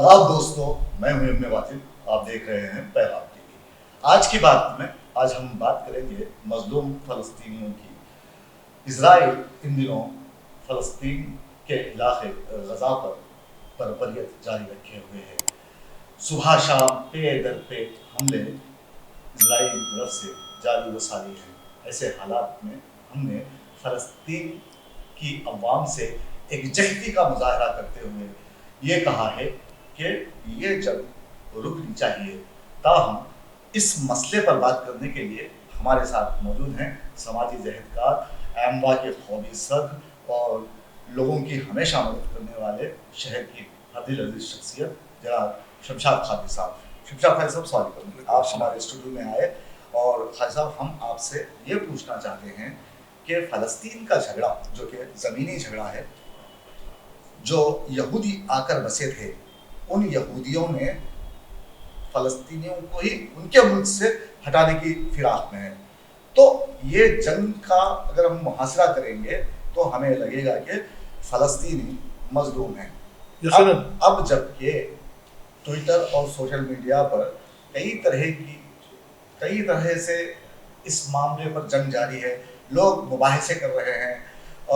آداب دوستوں، میں ہوں ابن واجد، آپ دیکھ رہے ہیں پیغام ٹی وی۔ آج کی بات میں ہم بات کریں گے مظلوم فلسطینیوں کی۔ اسرائیل ان دنوں فلسطین کے علاقے غزہ پر بربریت جاری رکھے ہوئے ہے۔ صبح شام پے در پے حملے اسرائیل کی طرف سے جاری و ساری ہیں۔ ایسے حالات میں ہم نے فلسطین کی عوام سے ایک جہتی کا مظاہرہ کرتے ہوئے یہ کہا ہے کہ یہ جنگ رکنی چاہیے۔ تاہم اس مسئلے پر بات کرنے کے لیے ہمارے ساتھ موجود ہیں سماجی جہدکار، ایموا کے قومی صدر اور لوگوں کی ہمیشہ مدد کرنے والے شہر کی دل عزیز شخصیت جناب شمشاد قاضی صاحب۔ شمشاد قاضی صاحب سوال کروں، آپ ہمارے اسٹوڈیو میں آئے اور قاضی صاحب ہم آپ سے یہ پوچھنا چاہتے ہیں کہ فلسطین کا جھگڑا جو کہ زمینی جھگڑا ہے، جو یہودی آ کر بسے تھے، ان یہودیوں نے فلسطینیوں کو ہی ان کے ملک سے ہٹانے کی فراق میں ہے۔ تو یہ جنگ کا اگر ہم محاصرہ کریں گے تو ہمیں لگے گا کہ فلسطینی مظلوم ہیں۔ اب جب کہ ٹویٹر اور سوشل میڈیا پر کئی طرح سے اس معاملے پر جنگ جاری ہے، لوگ مباحثے کر رہے ہیں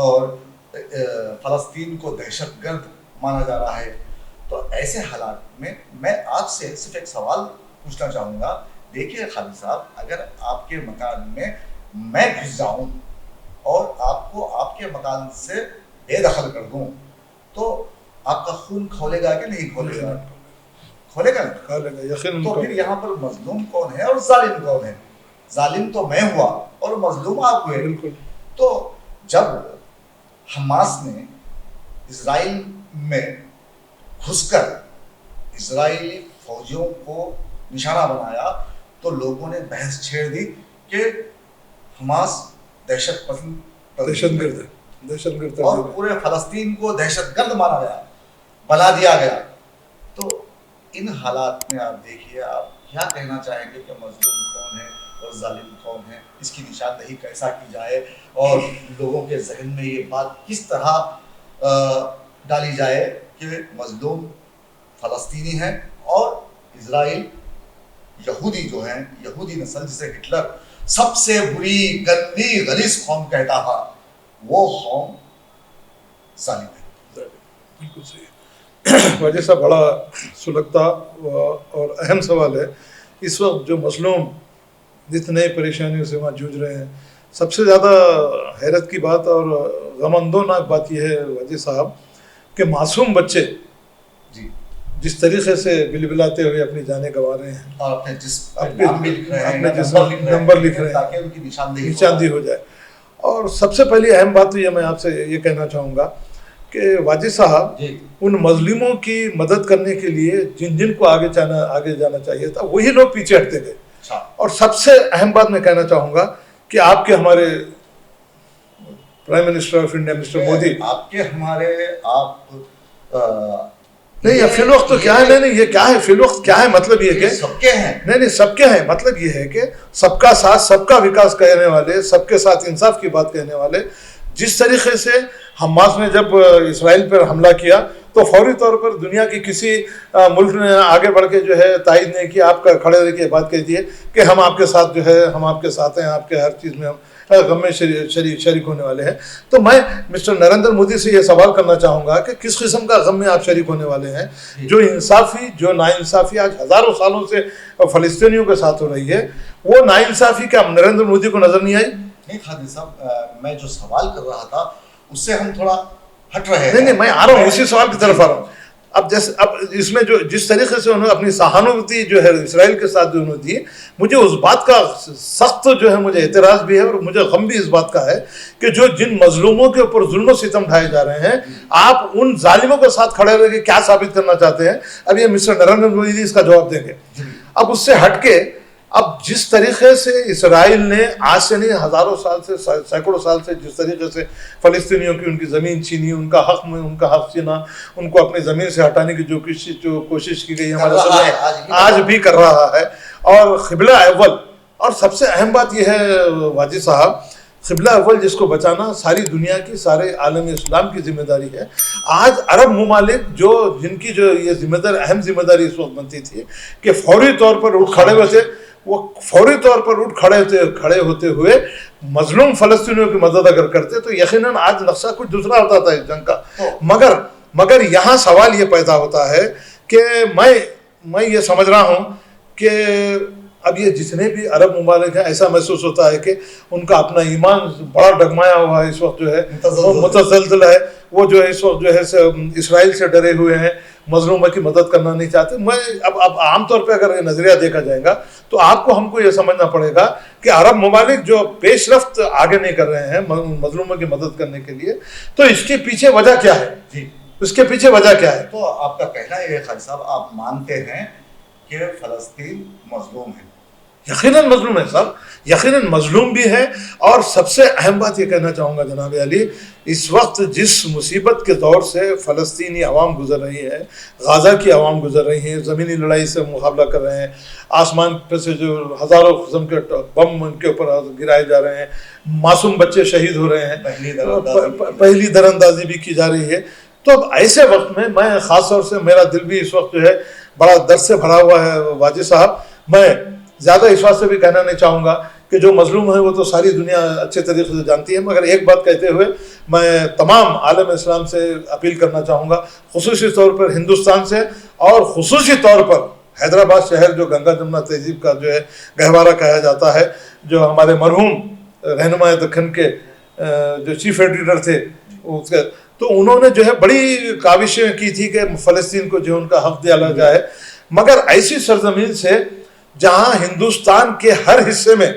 اور فلسطین کو دہشت گرد مانا جا رہا ہے۔ تو ایسے حالات میں میں آپ سے صرف ایک سوال پوچھنا چاہوں گا۔ دیکھیے خالد صاحب، اگر آپ کے مکان میں گھس جاؤں اور آپ کو آپ کے مکان سے بے دخل کر دوں تو آپ کا خون کھولے گا کہ نہیں کھولے گا؟ کھولے گا یقیناً۔ تو پھر یہاں پر مظلوم کون ہے اور ظالم کون ہے؟ ظالم تو میں ہوا اور مظلوم آپ ہوئے۔ تو جب حماس نے اسرائیل میں گھس کر اسرائیلی فوجیوں کو نشانہ بنایا تو لوگوں نے بحث چھیڑ دی کہ حماس دہشت گرد اور پورے فلسطین کو دہشت گرد مانا گیا، بنا دیا گیا۔ تو ان حالات میں آپ دیکھیے، آپ کیا کہنا چاہیں گے کہ مظلوم کون ہے اور ظالم کون ہے؟ اس کی نشاندہی کیسا کی جائے اور لوگوں کے ذہن میں یہ بات کس طرح ڈالی جائے کہ مظلوم فلسطینی ہیں اور اسرائیل یہودی جو ہیں، یہودی نسل جسے ہٹلر سب سے بری گندی غلیظ قوم کہتا تھا، وہ قوم ظالم ہے۔ بالکل صحیح واجد صاحب، بڑا سلگتا اور اہم سوال ہے۔ اس وقت جو مظلوم جتنے پریشانیوں سے وہاں جوجھ رہے ہیں، سب سے زیادہ حیرت کی بات اور غماندوناک بات یہ ہے واجد صاحب کہ معصوم بچے جس طریقے سے بلبلاتے ہوئے اپنی جانیں گنوا رہے ہیں اور اپنے نمبر لکھ رہے ہیں تاکہ ان کی نشاندہی ہو جائے۔ اور سب سے پہلی اہم بات تو یہ میں آپ سے یہ کہنا چاہوں گا کہ واجد صاحب ان مظلوموں کی مدد کرنے کے لیے جن کو آگے جانا چاہیے تھا، وہی لوگ پیچھے ہٹتے گئے۔ اور سب سے اہم بات میں کہنا چاہوں گا کہ آپ کے ہمارے prime minister of India mister Modi, نہیں فی الوقت تو کیا ہے، نہیں یہ کیا ہے فی الوقت کیا ہے، مطلب یہ کہ سب کے ہیں، نہیں سب کے ہیں، مطلب یہ ہے کہ سب کا ساتھ سب کا وکاس کہنے والے، سب کے ساتھ انصاف کی بات کہنے والے۔ جس طریقے سے حماس نے جب اسرائیل پر حملہ کیا تو فوری طور پر دنیا کی کسی ملک نے آگے بڑھ کے جو ہے تائید نہیں کیا، آپ کا کھڑے رہ کے بات کہہ دیے کہ ہم آپ کے ساتھ جو ہے، ہم آپ کے ساتھ ہیں، آپ کے ہر چیز میں ہم غم میں شریک ہونے والے ہیں۔ تو میں مسٹر نریندر مودی سے یہ سوال کرنا چاہوں گا کہ کس قسم کا غم میں آپ شریک ہونے والے ہیں؟ جو انصافی، جو ناانصافی آج ہزاروں سالوں سے فلسطینیوں کے ساتھ ہو رہی ہے، وہ ناانصافی کیا نریندر مودی کو نظر نہیں آئی؟ نہیں خالد صاحب، میں جو سوال کر رہا تھا اس سے ہم تھوڑا ہٹ رہے ہیں۔ نہیں میں آ رہا ہوں، اسی سوال کی طرف آ رہا ہوں۔ اب اس میں جو جس طریقے سے انہوں نے اپنی سہانوتی جو ہے اسرائیل کے ساتھ جو انہوں نے دی، مجھے اس بات کا سخت جو ہے مجھے اعتراض بھی ہے اور مجھے غم بھی اس بات کا ہے کہ جن مظلوموں کے اوپر ظلم و ستم ڈھائے جا رہے ہیں، آپ ان ظالموں کے ساتھ کھڑے رہ کے کیا ثابت کرنا چاہتے ہیں؟ اب یہ مسٹر نریندر مودی اس کا جواب دیں گے۔ اب اس سے ہٹ کے اب جس طریقے سے اسرائیل نے آج سے نہیں ہزاروں سال سے، سینکڑوں سال سے جس طریقے سے فلسطینیوں کی ان کی زمین چھینی، ان کا حق چھینا، ان کو اپنی زمین سے ہٹانے کی جو کوشش کی گئی ہمارا آج بھی کر رہا ہے، اور قبلہ اول، اور سب سے اہم بات یہ ہے واجد صاحب، قبلہ اول جس کو بچانا ساری دنیا کی سارے عالم اسلام کی ذمہ داری ہے. آج عرب ممالک جن کی یہ ذمہ داری اہم ذمہ داری اس وقت بنتی تھی کہ فوری طور پر اٹھ کھڑے ہوتے وہ فوری طور پر اٹھ کھڑے ہوتے ہوئے مظلوم فلسطینیوں کی مدد اگر کرتے تو یقیناً آج نقشہ کچھ دوسرا ہوتا تھا اس جنگ کا. مگر یہاں سوال یہ پیدا ہوتا ہے کہ میں یہ سمجھ رہا ہوں کہ اب یہ جتنے بھی عرب ممالک ہیں ایسا محسوس ہوتا ہے کہ ان کا اپنا ایمان بڑا ڈگمایا ہوا ہے اس وقت جو ہے وہ متزلزل ہے. وہ جو ہے اس وقت جو ہے اسرائیل سے ڈرے ہوئے ہیں, مظلوموں کی مدد کرنا نہیں چاہتے. میں اب عام طور پہ اگر یہ نظریہ دیکھا جائے گا تو ہم کو یہ سمجھنا پڑے گا کہ عرب ممالک جو پیش رفت آگے نہیں کر رہے ہیں مظلوموں کی مدد کرنے کے لیے, تو اس کے پیچھے وجہ کیا ہے؟ جی, اس کے پیچھے وجہ کیا ہے؟ تو آپ کا کہنا ہے خالد صاحب, آپ مانتے ہیں کہ فلسطین مظلوم ہے؟ یقیناً مظلوم ہے صاحب, یقیناً مظلوم بھی ہے. اور سب سے اہم بات یہ کہنا چاہوں گا جناب علی, اس وقت جس مصیبت کے دور سے فلسطینی عوام گزر رہی ہے, غازہ کی عوام گزر رہی ہیں, زمینی لڑائی سے مقابلہ کر رہے ہیں, آسمان پہ سے جو ہزاروں قسم کے بم ان کے اوپر گرائے جا رہے ہیں, معصوم بچے شہید ہو رہے ہیں, پہلی در اندازی بھی کی جا رہی ہے. تو اب ایسے وقت میں خاص طور سے میرا دل بھی اس وقت جو ہے بڑا درد سے بھرا ہوا ہے واجد صاحب. میں زیادہ اس بات سے بھی کہنا نہیں چاہوں گا کہ جو مظلوم ہے وہ تو ساری دنیا اچھے طریقے سے جانتی ہے, مگر ایک بات کہتے ہوئے میں تمام عالم اسلام سے اپیل کرنا چاہوں گا, خصوصی طور پر ہندوستان سے, اور خصوصی طور پر حیدرآباد شہر جو گنگا جمنا تہذیب کا جو ہے گہوارہ کہا جاتا ہے, جو ہمارے مرحوم رہنما دکن کے جو چیف ایڈیٹر تھے, تو انہوں نے جو ہے بڑی کاوشیں کی تھی کہ فلسطین کو جو ان کا حق دیا جائے. مگر ایسی سرزمین سے جہاں ہندوستان کے ہر حصے میں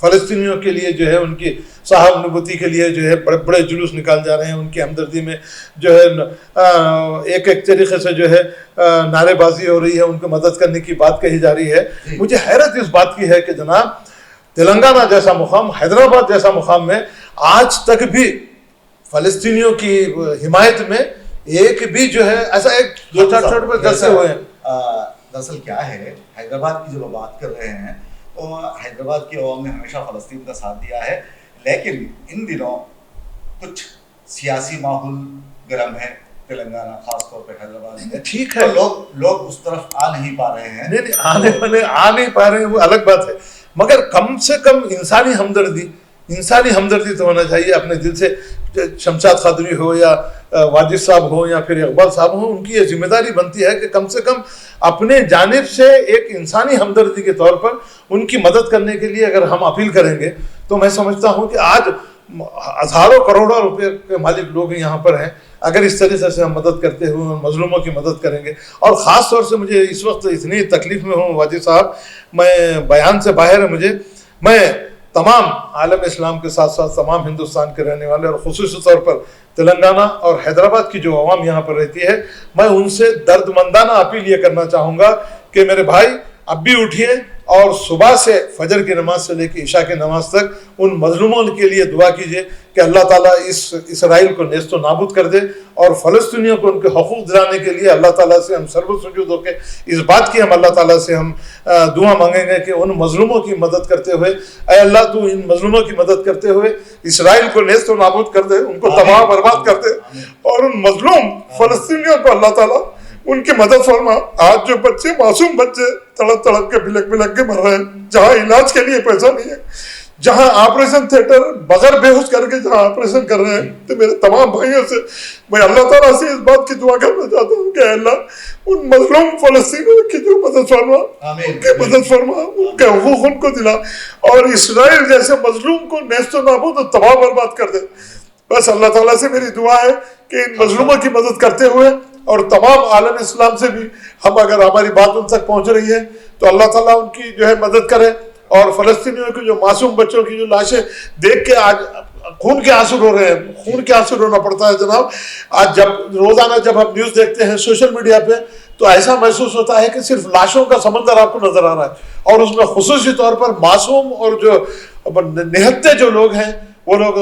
فلسطینیوں کے لیے جو ہے ان کی صاحب نبوتی کے لیے جو ہے بڑے بڑے جلوس نکال جا رہے ہیں, ان کی ہمدردی میں جو ہے ایک طریقے سے جو ہے نعرے بازی ہو رہی ہے, ان کو مدد کرنے کی بات کہی جا رہی ہے. مجھے حیرت اس بات کی ہے کہ جناب تلنگانہ جیسا مقام, حیدرآباد جیسا مقام میں آج تک بھی فلسطینیوں کی حمایت میں ایک بھی جو ہے ایسا ایک دو چار چھوٹے پر جلسے ہوئے ہیں. دراصل کیا ہے, حیدرآباد کی جب بات کر رہے ہیں تو حیدرآباد کی عوام نے ہمیشہ فلسطین کا ساتھ دیا ہے, لیکن ان دنوں کچھ سیاسی ماحول گرم ہے تلنگانہ خاص طور پہ حیدرآباد میں. ٹھیک ہے, لوگ اس طرف آ نہیں پا رہے ہیں. نہیں آ نہیں پا رہے ہیں وہ الگ بات ہے, مگر کم سے کم انسانی ہمدردی تو ہونا چاہیے اپنے دل سے. شمشاد قادری ہو یا واجد صاحب ہو یا پھر اقبال صاحب ہو, ان کی یہ ذمہ داری بنتی ہے کہ کم سے کم اپنے جانب سے ایک انسانی ہمدردی کے طور پر ان کی مدد کرنے کے لیے اگر ہم اپیل کریں گے تو میں سمجھتا ہوں کہ آج ہزاروں کروڑوں روپے کے مالک لوگ یہاں پر ہیں, اگر اس طریقے سے ہم مدد کرتے ہوئے مظلوموں کی مدد کریں گے. اور خاص طور سے مجھے اس وقت اتنی تکلیف میں ہوں واجد صاحب, میں بیان سے باہر ہے مجھے, میں تمام عالم اسلام کے ساتھ ساتھ تمام ہندوستان کے رہنے والے اور خصوصی طور پر تلنگانہ اور حیدرآباد کی جو عوام یہاں پر رہتی ہے, میں ان سے درد مندانہ اپیل یہ کرنا چاہوں گا کہ میرے بھائی اب بھی اٹھیے اور صبح سے فجر کی نماز سے لے کے عشاء کی نماز تک ان مظلوموں کے لیے دعا کیجیے کہ اللہ تعالیٰ اس اسرائیل کو نیست و نابود کر دے, اور فلسطینیوں کو ان کے حقوق دلانے کے لیے اللہ تعالیٰ سے ہم سر سجود ہو کے اس بات کی ہم اللہ تعالیٰ سے ہم دعا مانگیں گے کہ ان مظلوموں کی مدد کرتے ہوئے, اے اللہ تو ان مظلوموں کی مدد کرتے ہوئے اسرائیل کو نیست و نابود کر دے, ان کو تباہ برباد کر دے, اور ان مظلوم فلسطینیوں کو اللہ تعالیٰ ان کی مدد فرما. آج جو بچے معصوم بچے تڑپ تڑپ کے بلک کے مر رہے ہیں, جہاں علاج کے لیے پیسہ نہیں ہے, جہاں آپریشن تھیٹر بغیر بے ہوش کر کے جہاں آپریشن کر رہے ہیں, تو میرے تمام بھائیوں سے میں اللہ تعالیٰ سے اس بات کی دعا کرنا چاہتا ہوں کہ اللہ ان مظلوم فلسطینیوں کی جو مدد فرما, ان کی مدد فرما, ان کے حقوق ان کو دلا, اور اسرائیل جیسے مظلوم کو نیست و نابود اور تباہ برباد کر دے. بس اللہ تعالیٰ سے میری دعا ہے کہ ان مظلوموں کی مدد کرتے ہوئے اور تمام عالم اسلام سے بھی ہم اگر ہماری بات ان تک پہنچ رہی ہے تو اللہ تعالیٰ ان کی جو ہے مدد کرے, اور فلسطینیوں کی جو معصوم بچوں کی جو لاشیں دیکھ کے آج خون کے آنسو رو رہے ہیں, خون کے آنسو رونا پڑتا ہے جناب. آج جب روزانہ جب ہم نیوز دیکھتے ہیں سوشل میڈیا پہ تو ایسا محسوس ہوتا ہے کہ صرف لاشوں کا سمندر آپ کو نظر آ رہا ہے, اور اس میں خصوصی طور پر معصوم اور جو نہتے جو لوگ ہیں وہ لوگ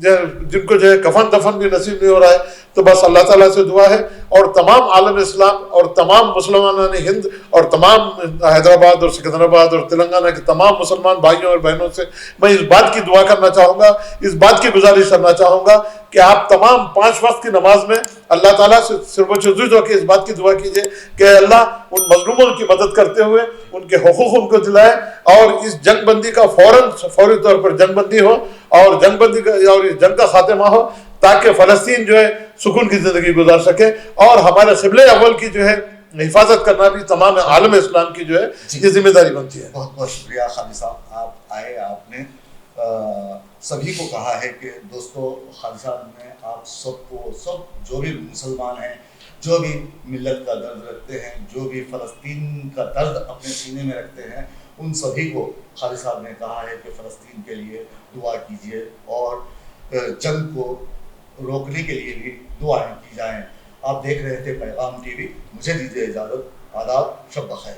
جن کو جو ہے کفن دفن بھی نصیب نہیں ہو رہا ہے، تو بس اللہ تعالیٰ سے دعا ہے اور تمام عالم اسلام اور تمام مسلمانان ہند اور تمام حیدرآباد اور سکندرآباد اور تلنگانہ کے تمام مسلمان بھائیوں اور بہنوں سے میں اس بات کی دعا کرنا چاہوں گا، اس بات کی گزارش کرنا چاہوں گا کہ آپ تمام 5 وقت کی نماز میں اللہ تعالیٰ سے سر و چجود ہو کے اس بات کی دعا کیجیے کہ اللہ ان مظلوموں کی مدد کرتے ہوئے ان کے حقوق ان کو دلائے اور اس جنگ بندی کا فوری طور پر جنگ بندی ہو اور جنگ بندی کا اور اس جنگ کا خاتمہ ہو، تاکہ فلسطین جو ہے سکون کی زندگی گزار سکے، اور ہمارے قبلہ اول کی جو ہے حفاظت کرنا بھی تمام عالم اسلام کی جو ہے یہ ذمہ داری بنتی ہے۔ بہت بہت شکریہ خالد صاحب، آپ آئے، آپ نے سبھی کو کہا ہے کہ دوستو خالد صاحب نے آپ سب کو، سب جو بھی مسلمان ہیں، جو بھی ملت کا درد رکھتے ہیں، جو بھی فلسطین کا درد اپنے سینے میں رکھتے ہیں، ان سبھی کو خالد صاحب نے کہا ہے کہ فلسطین کے لیے دعا کیجیے اور جنگ کو روکنے کے لیے بھی دعائیں کی جائیں۔ آپ دیکھ رہے تھے پیغام ٹی وی، مجھے دیجیے اجازت، آداب، شب بخیر۔